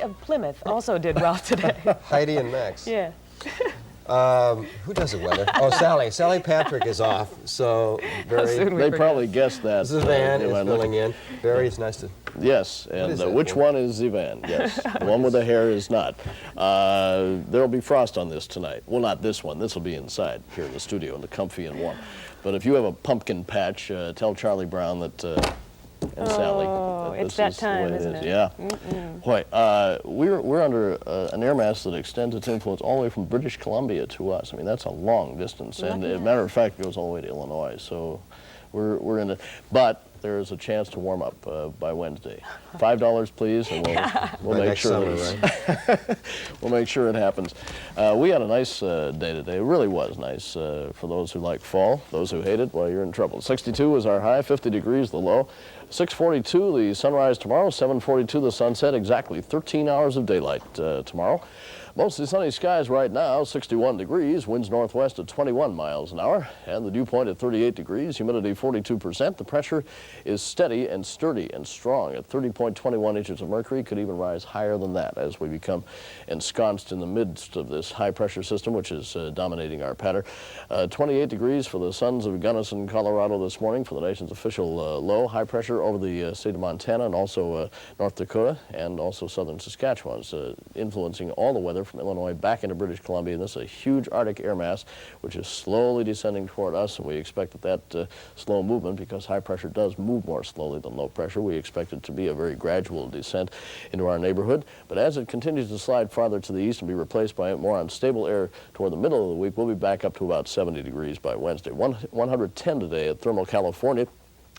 of Plymouth also did well today. Heidi and Max. Yeah. Who does the weather? Oh, Sally. Sally Patrick is off, so Barry. They probably guessed that. ZeVan is filling in. Barry, it's nice to. Yes, and which one is ZeVan? Yes, the one with the hair is not. There'll be frost on this tonight. Well, not this one. This will be inside here in the studio, in the comfy and warm. But if you have a pumpkin patch, tell Charlie Brown that. And Sally. It's that time, isn't it? Yeah. Boy, we're under an air mass that extends its influence all the way from British Columbia to us. I mean, that's a long distance, and as a matter of fact, it goes all the way to Illinois. So we're in it. But there is a chance to warm up by Wednesday. $5, please, and we'll make sure we'll make sure it happens. We had a nice day today. It really was nice for those who like fall. Those who hate it, well, you're in trouble. 62 is our high, 50 degrees the low. 6:42 the sunrise tomorrow, 7:42 the sunset, exactly 13 hours of daylight tomorrow. Mostly sunny skies right now, 61 degrees, winds northwest at 21 miles an hour, and the dew point at 38 degrees, humidity 42%. The pressure is steady and sturdy and strong at 30.21 inches of mercury, could even rise higher than that as we become ensconced in the midst of this high pressure system, which is dominating our pattern. 28 degrees for the sons of Gunnison, Colorado this morning for the nation's official low. High pressure over the state of Montana and also North Dakota and also southern Saskatchewan, influencing all the weather from Illinois back into British Columbia. And this is a huge Arctic air mass which is slowly descending toward us, and we expect that slow movement, because high pressure does move more slowly than low pressure, we expect it to be a very gradual descent into our neighborhood. But as it continues to slide farther to the east and be replaced by more unstable air toward the middle of the week, we'll be back up to about 70 degrees by Wednesday. 110 today at Thermal, California.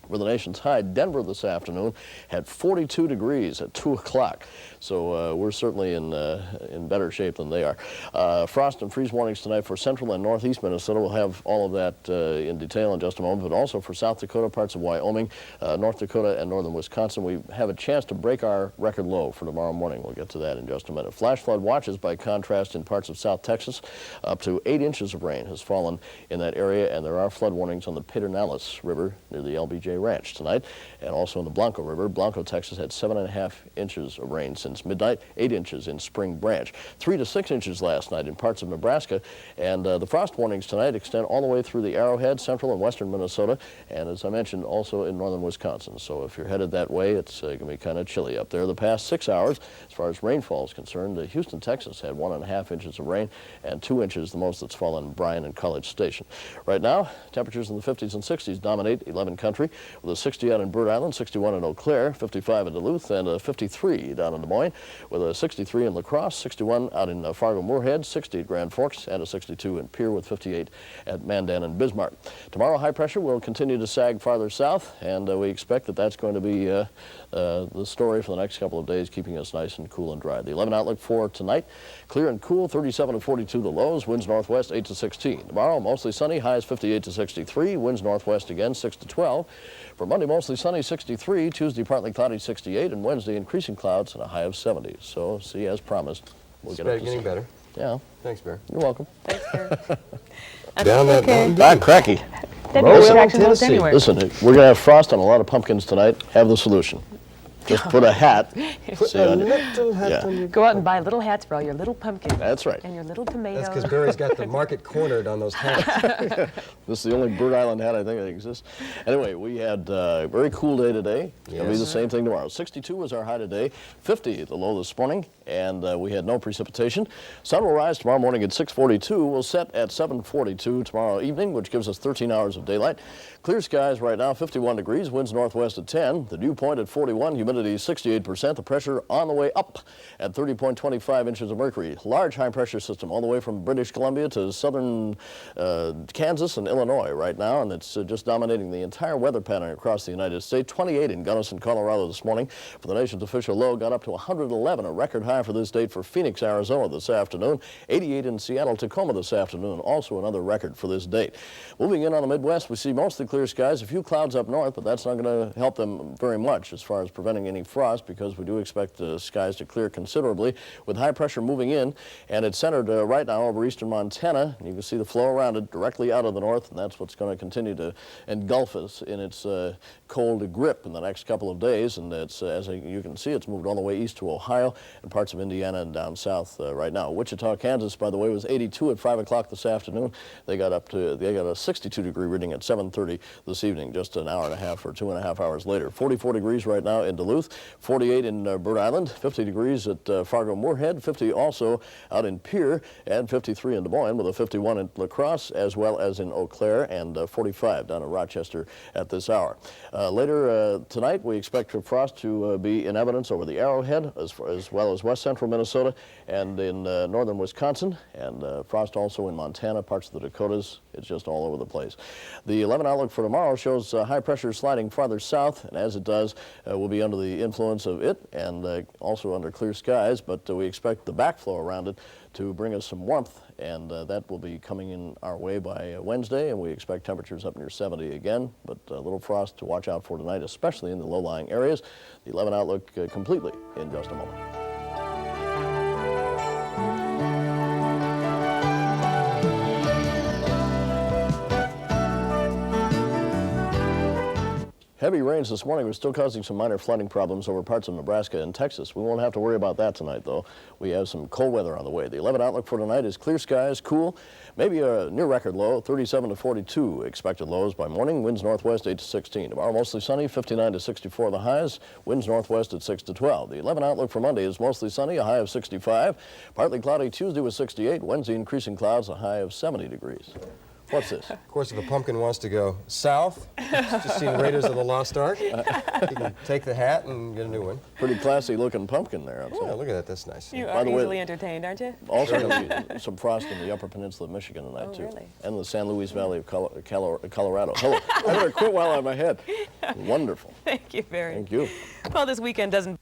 For the nation's high. Denver this afternoon had 42 degrees at 2 o'clock. So we're certainly in better shape than they are. Frost and freeze warnings tonight for central and northeast Minnesota. We'll have all of that in detail in just a moment, but also for South Dakota, parts of Wyoming, North Dakota, and northern Wisconsin. We have a chance to break our record low for tomorrow morning. We'll get to that in just a minute. Flash flood watches, by contrast, in parts of South Texas. Up to 8 inches of rain has fallen in that area, and there are flood warnings on the Pedernales River near the LBJ Ranch tonight, and also in the Blanco River. Blanco, Texas had 7.5 inches of rain since midnight, 8 inches in Spring Branch, 3 to 6 inches last night in parts of Nebraska, and the frost warnings tonight extend all the way through the Arrowhead, central and western Minnesota, and as I mentioned, also in northern Wisconsin. So if you're headed that way, it's going to be kind of chilly up there. The past 6 hours, as far as rainfall is concerned, Houston, Texas had 1.5 inches of rain, and 2 inches, the most that's fallen in Bryan and College Station. Right now, temperatures in the 50s and 60s dominate 11 country, with a 60 out in Bird Island, 61 in Eau Claire, 55 in Duluth, and a 53 down in Des Moines, with a 63 in La Crosse, 61 out in Fargo-Moorhead, 60 at Grand Forks, and a 62 in Pierre, with 58 at Mandan and Bismarck. Tomorrow, high pressure will continue to sag farther south, and we expect that that's going to be the story for the next couple of days, keeping us nice and cool and dry. The 11 outlook for tonight, clear and cool, 37 to 42 the lows, winds northwest 8 to 16. Tomorrow, mostly sunny, highs 58 to 63, winds northwest again 6 to 12. For Monday, mostly sunny, 63. Tuesday, partly cloudy, 68. And Wednesday, increasing clouds and a high of 70. So, see, as promised, we'll get up to getting better. Yeah. Thanks, Bear. You're welcome. Thanks, Bear. Down that mountain. Back cracky. That'd be a distraction most anywhere. Listen, we're going to have frost on a lot of pumpkins tonight. Have the solution. Just put a hat. Put a little hat on your... Go out and buy little hats for all your little pumpkins. That's right. And your little tomatoes. That's because Barry's got the market cornered on those hats. This is the only Bird Island hat I think that exists. Anyway, we had a very cool day today. It'll be the same thing tomorrow. 62 was our high today, 50 the low this morning, and we had no precipitation. Sun will rise tomorrow morning at 6:42. We'll set at 7:42 tomorrow evening, which gives us 13 hours of daylight. Clear skies right now, 51 degrees, winds northwest at 10. The dew point at 41, humidity 68%. The pressure on the way up at 30.25 inches of mercury. Large high pressure system all the way from British Columbia to southern Kansas and Illinois right now, and it's just dominating the entire weather pattern across the United States. 28 in Gunnison, Colorado this morning. For the nation's official low, got up to 111, a record high for this date for Phoenix, Arizona this afternoon. 88 in Seattle, Tacoma this afternoon, also another record for this date. Moving in on the Midwest, we see mostly clear skies, a few clouds up north, but that's not going to help them very much as far as preventing bring any frost because we do expect the skies to clear considerably with high pressure moving in, and it's centered right now over eastern Montana. You can see the flow around it directly out of the north, and that's what's going to continue to engulf us in its cold grip in the next couple of days. And it's, as you can see, it's moved all the way east to Ohio and parts of Indiana and down south right now. Wichita, Kansas, by the way, was 82 at 5 o'clock this afternoon. They got a 62-degree reading at 7:30 this evening, just an hour and a half or 2.5 hours later. 44 degrees right now in Duluth, 48 in Bird Island, 50 degrees at Fargo-Moorhead, 50 also out in Pierre, and 53 in Des Moines, with a 51 in La Crosse, as well as in Eau Claire, and 45 down in Rochester at this hour. Later tonight, we expect frost to be in evidence over the Arrowhead, as well as west central Minnesota and in northern Wisconsin, and frost also in Montana, parts of the Dakotas. It's just all over the place. The 11 outlook for tomorrow shows high pressure sliding farther south, and as it does, we'll be under the influence of it and also under clear skies, but we expect the backflow around it to bring us some warmth, and that will be coming in our way by Wednesday, and we expect temperatures up near 70 again, but a little frost to watch out for tonight, especially in the low-lying areas. The 11 outlook completely in just a moment. Heavy rains this morning are still causing some minor flooding problems over parts of Nebraska and Texas. We won't have to worry about that tonight, though. We have some cold weather on the way. The 11 outlook for tonight is clear skies, cool, maybe a near record low, 37 to 42 expected lows by morning. Winds northwest 8 to 16. Tomorrow mostly sunny, 59 to 64 the highs. Winds northwest at 6 to 12. The 11 outlook for Monday is mostly sunny, a high of 65. Partly cloudy Tuesday with 68. Wednesday increasing clouds, a high of 70 degrees. What's this? Of course, if a pumpkin wants to go south, just seen Raiders of the Lost Ark, you can take the hat and get a new one. Pretty classy looking pumpkin there. I'd say. Yeah, look at that. That's nice. You By are the way, easily entertained, aren't you? Also going to be some frost in the upper peninsula of Michigan tonight, too. Really? And the San Luis Valley of Colorado. Hello. I better quit while I'm ahead. Wonderful. Thank you very much. Thank you. Well, this weekend doesn't